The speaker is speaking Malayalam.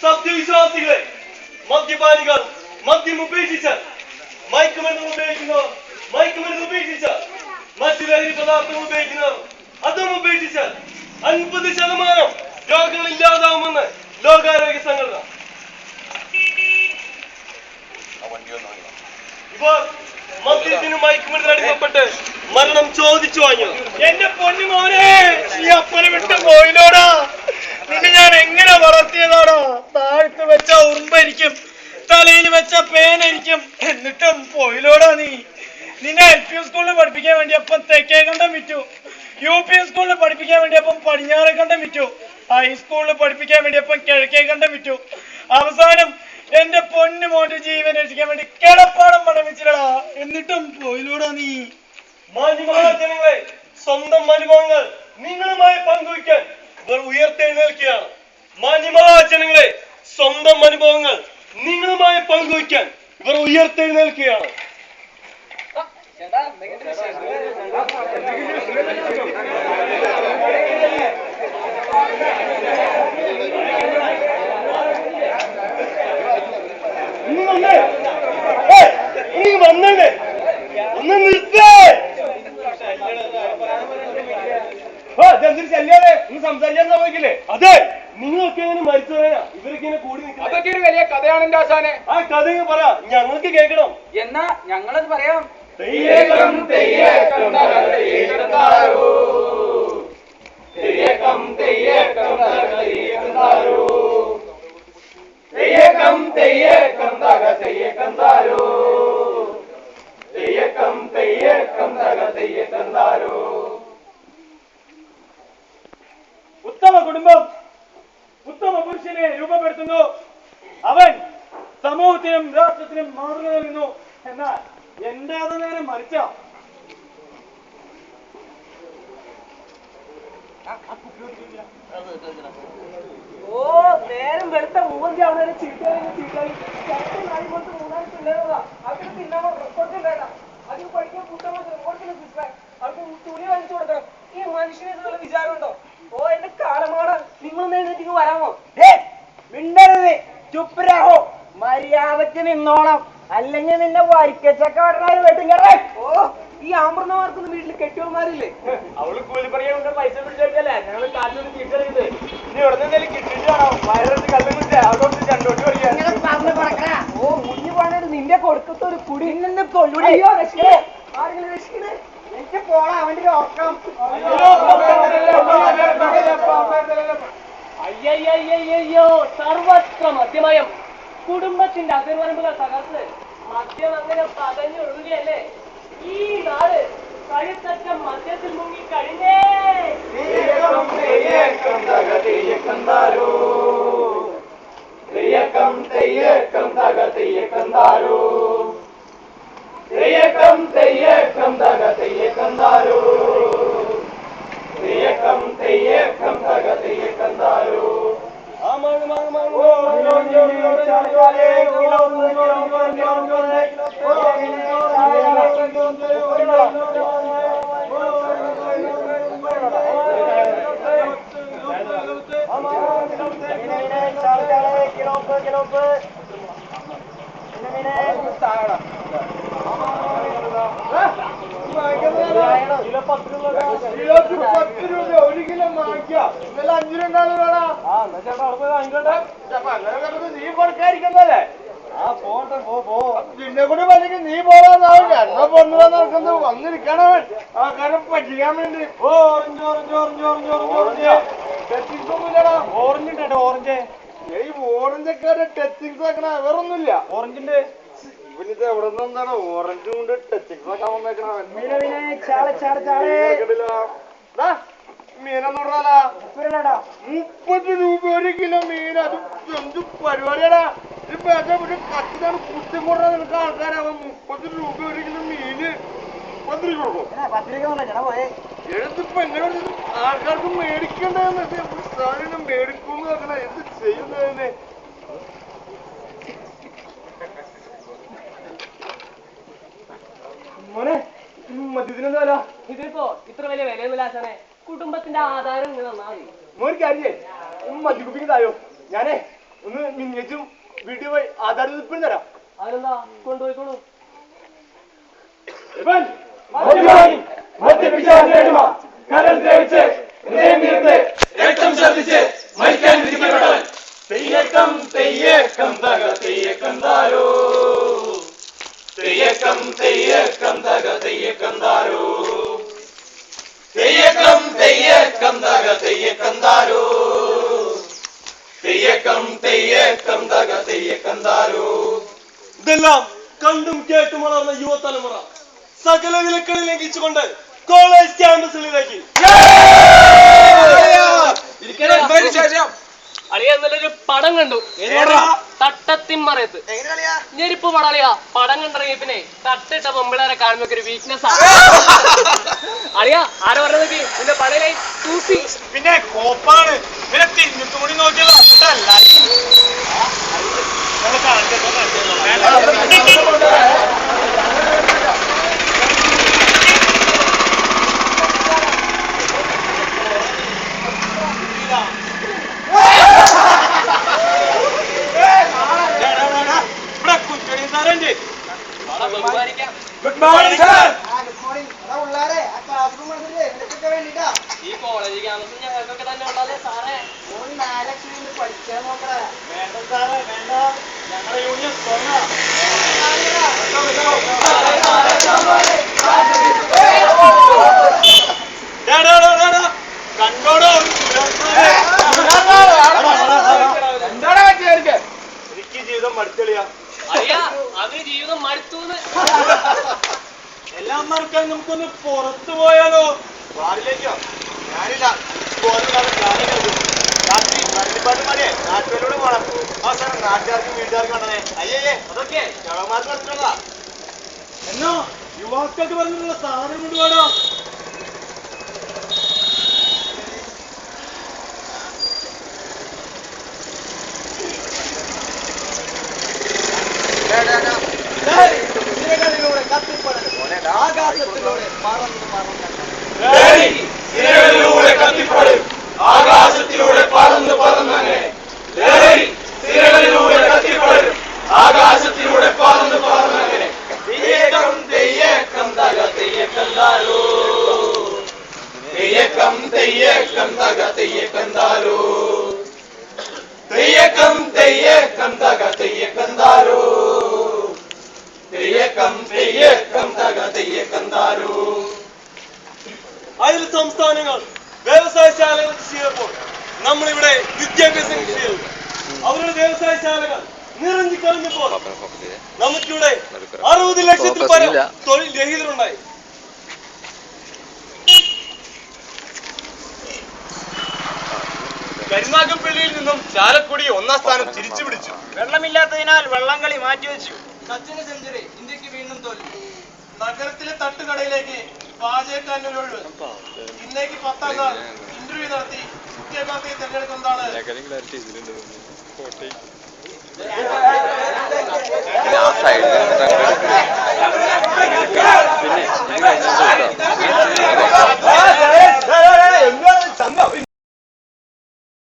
സത്യവിശ്വാസികളെ, മദ്യപാനികൾ മദ്യം ഉപേക്ഷിച്ച് മയക്കുമരുന്ന് ഉപേക്ഷിച്ച് മറ്റു ലഹരി പദാർത്ഥങ്ങൾ ഉപയോഗിക്കുന്നവർ അതും ഉപേക്ഷിച്ച് 50% രോഗങ്ങൾ ഇല്ലാതാവുമെന്ന് ലോകാരോഗ്യ സംഘടന. ഇവർ മദ്യത്തിനും മയക്കുമരുന്ന് അടിമപ്പെട്ട് മരണം ചോദിച്ചു വാങ്ങിയത്. എന്റെ പൊന്നുമോനെ, ഈ അപ്പനെ വിട്ട് പോയില്ലോടാ. നിന്നെ ഞാൻ എങ്ങനെ വളർത്തിയതാടാ. താഴത്ത് വെച്ച ഉറുമ്പരിക്കും, തലയിൽ വെച്ച പേനരിക്കും, എന്നിട്ടും പോയില്ലോടാ നീ. നിന്നെ LP സ്കൂളിൽ പഠിപ്പിക്കാൻ വേണ്ടിയപ്പം തെക്കേ കണ്ടം വിറ്റു, UP സ്കൂളിൽ പഠിപ്പിക്കാൻ വേണ്ടിയപ്പം പടിഞ്ഞാറ് കണ്ടം വിറ്റു, ഹൈസ്കൂളിൽ പഠിപ്പിക്കാൻ വേണ്ടിയപ്പം കിഴക്കേ കണ്ടം വിറ്റു. അവസാനം എന്റെ പൊന്നു മോന്റെ ജീവൻ രക്ഷിക്കാൻ വേണ്ടി കിടപ്പാടം പണമിച്ചില്ലടാ. എന്നിട്ടും പോയില്ലോടാ നീ. മാന്യമഹാജനങ്ങളെ, സ്വന്തം അനുഭവങ്ങൾ നിങ്ങളുമായി പങ്കുവയ്ക്കാൻ ഇവർ ഉയർത്തെഴുന്നേൽക്കുകയാണ്. മാന്യമഹാജനങ്ങളെ, സ്വന്തം അനുഭവങ്ങൾ നിങ്ങളുമായി പങ്കുവയ്ക്കാൻ ഇവർ ഉയർത്തെഴുന്നേൽക്കുകയാണ്. വന്നേ ഒന്ന് നിർത്തേ. ശല്യാലേ, ഒന്ന് സംസാരിക്കാൻ സമ്മതിക്കില്ലേ? അതെ, നിങ്ങളൊക്കെ എങ്ങനെ മരിച്ചു പറയാ? ഇവരൊക്കെ ഇങ്ങനെ കൂടി നിൽക്കുന്നത് അതൊക്കെ ഒരു വലിയ കഥയാണ് എന്റെ ആശാനെ. ആ കഥ പറ, ഞങ്ങൾക്ക് കേൾക്കണം. എന്നാ ഞങ്ങളത് പറയാം. ഉത്തമ കുടുംബം ഉത്തമ പുരുഷനെ രൂപപ്പെടുത്തുന്നു. അവൻ സമൂഹത്തിനും രാഷ്ട്രത്തിനും മാതൃക നൽകുന്നു. എന്നാൽ എന്റേത് നേരെ മരിച്ച നേരം വെളുത്ത മൂവന്തി അവിടെ ചീട്ടായി മൂന്നാല് പിള്ളേരാ. അവർക്ക് തിന്നാൻ റെക്കോർഡ് വേണ്ട. അത് പഠിക്കാൻ അവർക്ക് തുണി വലിച്ചു കൊടുക്കണം. ഈ മനുഷ്യനെന്നുള്ള വിചാരമുണ്ടോ? ഓ എന്റെ കാലമാണ്. നിങ്ങളൊന്ന് എഴുന്നേറ്റ് വരാമോ? മിണ്ടരുത്, ചുപ്പരാഹോ. മര്യാദക്ക് നിന്നോണം, അല്ലെങ്കിൽ നിന്നെ വരിക്കച്ചക്കാരനായി വെട്ടും. ഓ, ഈ ആമ്പ്രമാർക്കൊന്നും വീട്ടിൽ കെട്ടിയവന്മാരില്ലേ? അവള് കൂലി പറയാൻ പൈസ പിടിച്ചല്ലേ ഞങ്ങള് കാറ്റിലൊന്ന് തിരിച്ചറിയത്. ഇനി ഇവിടെ നിന്നേലും കിട്ടിട്ട് വേണം വയറെടുത്ത് കല്ലും കുടിച്ചേ അതോട്ട് രണ്ടോട്ട് പറയാ. ഓ, മുഞ്ഞു പോണത് നിന്റെ കൊടുക്കത്ത ഒരു കുടി നിന്ന് കൊള്ളൂടെ. അയ്യോ, രക്ഷിക്കണേ, ആരെങ്കിലും രക്ഷിക്കണേ. എനിക്ക് പോണ അവന്റെ ഒരു ഉറക്കം. അയ്യോ, സർവത്ര മദ്യമയം. കുടുംബത്തിന്റെ അതിർവരമ്പുകൾ തകർത്ത് മദ്യം അങ്ങനെ പതഞ്ഞൊഴുകയല്ലേ ഈ നാട്. കഴുത്തറ്റ മദ്യത്തിൽ മുങ്ങി കഴിഞ്ഞേ. നിന്നെ കൂടെ പറഞ്ഞെങ്കിൽ നീ പോരാതാവും. എന്നെ പൊന്നുവാൻ നടക്കുന്നത് വന്നിരിക്കണവൻ ആ കാര്യം പറ്റിക്കാൻ വേണ്ടി. ഓറഞ്ച് ഈ ഓറഞ്ചൊക്കെ ടച്ചിങ്സ് ആക്കണ വേറൊന്നുമില്ല. ഓറഞ്ചിന്റെ ഇവനിത് എവിടെ നിന്നാണ് ഓറഞ്ച് കൊണ്ട് ടച്ചിങ്സ് ആക്കാൻ വന്നേക്കണവൻ. മീനെന്ന് പറഞ്ഞാലാ 30 രൂപ ഒരു കിലോ മീൻ. അത് എന്ത് പരിപാടിയാടാ? കത്തിനാണ് കുറ്റം കൊണ്ടാ നിനക്ക് ആൾക്കാരാവാൻ 30 രൂപ ഒരു കിലോ മീന് 10 രൂപ കൊടുക്കും. എടുത്തിപ്പോ എങ്ങനെ ആൾക്കാർക്ക് മേടിക്കണ്ടെന്ന് സാധനം മേടിക്കുമെന്ന് പറഞ്ഞ എന്ത് ചെയ്യുന്നതിനെ? മോനെ മദ്യത്തിനെന്താ വില? ഇതിപ്പോ ഇത്ര വലിയ വിലയൊന്നുമില്ലാച്ചാനെ, കുടുംബത്തിന്റെ ആധാരം ഇങ്ങനെ തന്നാ മതി. മോന് കാര്യേ മദ്യക്കുപ്പിക്ക് തായോ? ഞാനേ ഒന്ന് മിനിച്ചും വീട്ടിൽ പോയി ആധാർ ഇപ്പം തരാം. അതിനെന്താ കൊണ്ടുപോയിക്കോളൂ. കരൾ ദ്രവിച്ച് ഹൃദയം വീർത്ത് രക്തം ഛർദ്ദിച്ച് മരിക്കാൻ വിധിക്കപ്പെട്ടവൻ. തെയ്യക്കം തെയ്യക്കം തക തെയ്യക്കം താരോ, തെയ്യക്കം തെയ്യക്കം തക തെയ്യക്കം താരോ, തെയ്യക്കം തെയ്യക്കം തക തെയ്യക്കം താരോ, തെയ്യക്കം തെയ്യക്കം തക തെയ്യക്കം താരോ. ഇതെല്ലാം കണ്ടും കേട്ടും വളർന്ന യുവതലമുറ സകല വിലക്കൾ ലംഘിച്ചുകൊണ്ട് കോളേജ് ക്യാമ്പസുകളിലേക്ക് അളിയ എന്നൊരു പടം കണ്ടു, തട്ടത്തിമ്മറയത്ത്. ഞെരിപ്പ് പടളിയാ. പടം കണ്ടിറങ്ങി പിന്നെ തട്ടിട്ട പെമ്പിളേരെ കാണുമ്പോ ഒരു വീക്ക്നെസ് ആണ്. അളിയ ആരോ പറഞ്ഞത് നിന്റെ പടയിലായി തൂസി. പിന്നെ കോപ്പാണ് ഇവരെ തിന്നിട്ടുകൂടി നോക്കിയല്ലോ. Good morning sir. ഈ കോളേജ് ക്യാമ്പസ് ഞങ്ങൾക്കൊക്കെ തന്നെ ഉള്ളതല്ലേ സാറേ? വേണ്ട സാറേ വേണ്ട, ഞങ്ങളുടെ യൂണിയൻ കണ്ടോടോ. എനിക്ക് ജീവിതം മടുത്തളിയാ. അളിയാ അവര് ജീവിതം മടുത്തൂന്ന്. എല്ലാം മറക്കാൻ നമുക്കൊന്ന് പുറത്തു പോയാലോ? വാറിലേക്കോ? ഞാനില്ല. രാത്രി മരണിപ്പാട്ട് മതിയെ നാട്ടുകാരോട് പോണം. അവസാനം നാട്ടുകാർക്കും വീട്ടുകാർക്കും കണ്ടതേ. അയ്യേ അതൊക്കെ ചളമാർക്ക് മനസ്സിലാ. എന്നോ യുവാക്കൾക്ക് പറഞ്ഞിട്ടുള്ള സാധനം കൊണ്ടുപോകണോ? ആകാശത്തിലൂടെ കത്തിപ്പടും ആകാശത്തിലൂടെ പറന്ന് പറന്നങ്ങനെ. ആകാശത്തിലൂടെ പറന്ന് പറന്നങ്ങനെ. തെയ്യക്കം തെയ്യക്കം തക തെയ്യക്കം താരോ, തെയ്യക്കം തെയ്യക്കം തക തെയ്യക്കം താരോ, തെയ്യക്കം തെയ്യക്കം തക തെയ്യക്കം താരോ, തെയ്യക്കം തെയ്യക്കം തക തെയ്യക്കം താരോ. അയൽ സംസ്ഥാനങ്ങൾ വ്യവസായശാലകൾ ചെയ്യുമ്പോൾ നമ്മളിവിടെ വിദ്യാഭ്യാസം ചെയ്തു. അവരുടെ വ്യവസായശാലകൾ നിറഞ്ഞു കഴിഞ്ഞപ്പോൾ നമുക്കിവിടെ 60 ലക്ഷത്തിൽ പരം തൊഴിൽ രഹിതരുണ്ടായി. കരുനാഗപ്പള്ളിയിൽ നിന്നും ചാലക്കുടി 1-ാം സ്ഥാനം തിരിച്ചു പിടിച്ചു. വെള്ളമില്ലാത്തതിനാൽ വള്ളംകളി മാറ്റിവെച്ചു. സച്ചിന് സെഞ്ചുറി, ഇന്ത്യക്ക് വീണ്ടും തോൽവി. നഗരത്തിലെ തട്ടുകടയിലേക്ക് പാചകക്കാരനുള്ളൂ. ഇന്നേക്ക് 10-ാം നാൾ ഇന്റർവ്യൂ നടത്തി ഉദ്യോഗാർത്ഥിയെ തെരഞ്ഞെടുക്കുന്നതാണ്. ആ സൈഡിൽ